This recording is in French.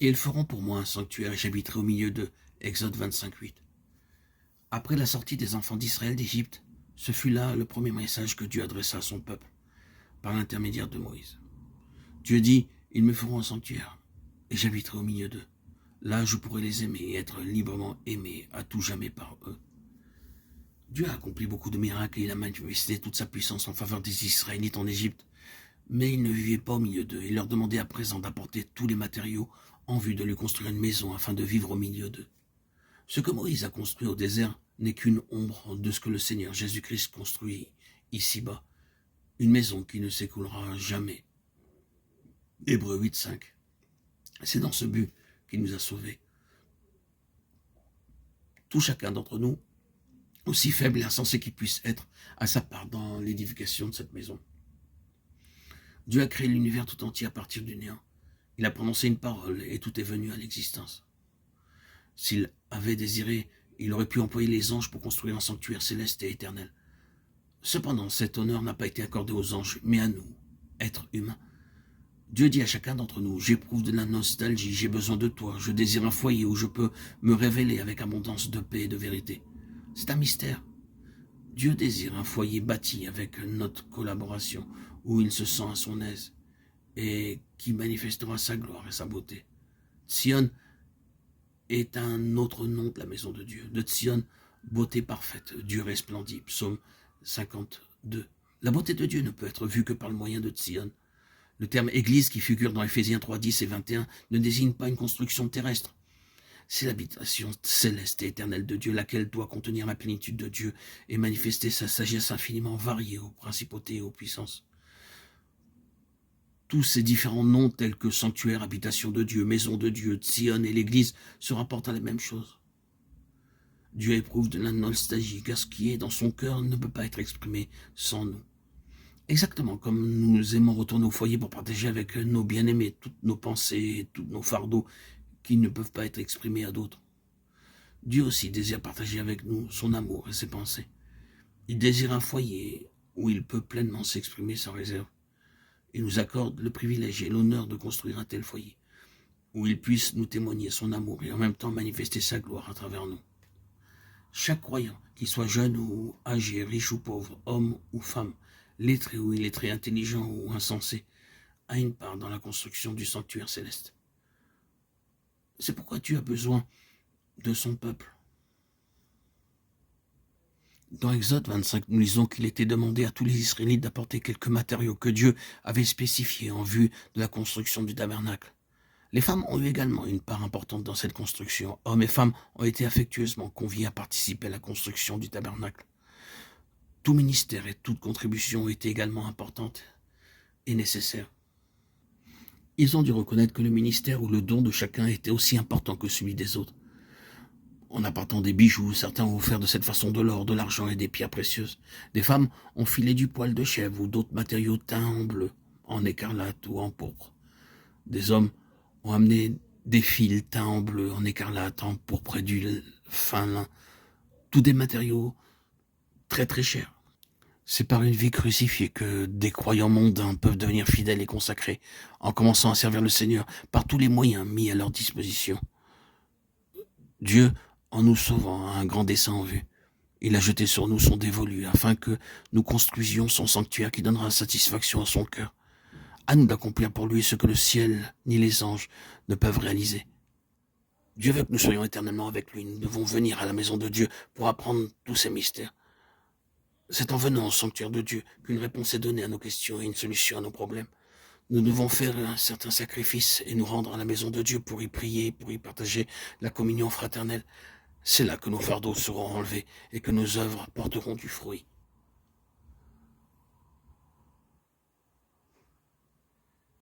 Et ils feront pour moi un sanctuaire et j'habiterai au milieu d'eux. Exode 25:8. Après la sortie des enfants d'Israël d'Égypte, ce fut là le premier message que Dieu adressa à son peuple, par l'intermédiaire de Moïse. Dieu dit, ils me feront un sanctuaire et j'habiterai au milieu d'eux. Là, je pourrai les aimer et être librement aimé à tout jamais par eux. Dieu a accompli beaucoup de miracles et il a manifesté toute sa puissance en faveur des Israélites en Égypte. Mais il ne vivait pas au milieu d'eux. Il leur demandait à présent d'apporter tous les matériaux en vue de lui construire une maison afin de vivre au milieu d'eux. Ce que Moïse a construit au désert n'est qu'une ombre de ce que le Seigneur Jésus-Christ construit ici-bas. Une maison qui ne s'écoulera jamais. Hébreux 8:5. C'est dans ce but qu'il nous a sauvés. Tout chacun d'entre nous, aussi faible et insensé qu'il puisse être, a sa part dans l'édification de cette maison. Dieu a créé l'univers tout entier à partir du néant. Il a prononcé une parole et tout est venu à l'existence. S'il avait désiré, il aurait pu employer les anges pour construire un sanctuaire céleste et éternel. Cependant, cet honneur n'a pas été accordé aux anges, mais à nous, êtres humains. Dieu dit à chacun d'entre nous, j'éprouve de la nostalgie, j'ai besoin de toi, je désire un foyer où je peux me révéler avec abondance de paix et de vérité. C'est un mystère. Dieu désire un foyer bâti avec notre collaboration, où il se sent à son aise et qui manifestera sa gloire et sa beauté. Sion est un autre nom de la maison de Dieu. De Sion, beauté parfaite, Dieu resplendit. Psaume 52. La beauté de Dieu ne peut être vue que par le moyen de Sion. Le terme église qui figure dans Éphésiens 3:10 et 21 ne désigne pas une construction terrestre. C'est l'habitation céleste et éternelle de Dieu, laquelle doit contenir la plénitude de Dieu et manifester sa sagesse infiniment variée aux principautés et aux puissances. Tous ces différents noms tels que sanctuaire, habitation de Dieu, maison de Dieu, Sion et l'église se rapportent à la même chose. Dieu éprouve de la nostalgie, car ce qui est dans son cœur ne peut pas être exprimé sans nous. Exactement comme nous aimons retourner au foyer pour partager avec nos bien-aimés toutes nos pensées et tous nos fardeaux qui ne peuvent pas être exprimés à d'autres. Dieu aussi désire partager avec nous son amour et ses pensées. Il désire un foyer où il peut pleinement s'exprimer sans réserve. Il nous accorde le privilège et l'honneur de construire un tel foyer, où il puisse nous témoigner son amour et en même temps manifester sa gloire à travers nous. Chaque croyant, qu'il soit jeune ou âgé, riche ou pauvre, homme ou femme, lettré ou illettré, intelligent ou insensé, a une part dans la construction du sanctuaire céleste. C'est pourquoi Dieu a besoin de son peuple. Dans Exode 25, nous lisons qu'il était demandé à tous les Israélites d'apporter quelques matériaux que Dieu avait spécifiés en vue de la construction du tabernacle. Les femmes ont eu également une part importante dans cette construction. Hommes et femmes ont été affectueusement conviés à participer à la construction du tabernacle. Tout ministère et toute contribution ont été également importantes et nécessaires. Ils ont dû reconnaître que le ministère ou le don de chacun était aussi important que celui des autres. En apportant des bijoux, certains ont offert de cette façon de l'or, de l'argent et des pierres précieuses. Des femmes ont filé du poil de chèvre ou d'autres matériaux teints en bleu, en écarlate ou en pourpre. Des hommes ont amené des fils teints en bleu, en écarlate, en pourpre et du fin lin. Tous des matériaux très très chers. C'est par une vie crucifiée que des croyants mondains peuvent devenir fidèles et consacrés, en commençant à servir le Seigneur par tous les moyens mis à leur disposition. Dieu, en nous sauvant, a un grand dessein en vue. Il a jeté sur nous son dévolu, afin que nous construisions son sanctuaire qui donnera satisfaction à son cœur. À nous d'accomplir pour lui ce que le ciel ni les anges ne peuvent réaliser. Dieu veut que nous soyons éternellement avec lui. Nous devons venir à la maison de Dieu pour apprendre tous ces mystères. C'est en venant au sanctuaire de Dieu qu'une réponse est donnée à nos questions et une solution à nos problèmes. Nous devons faire un certain sacrifice et nous rendre à la maison de Dieu pour y prier, pour y partager la communion fraternelle. C'est là que nos fardeaux seront enlevés et que nos œuvres porteront du fruit.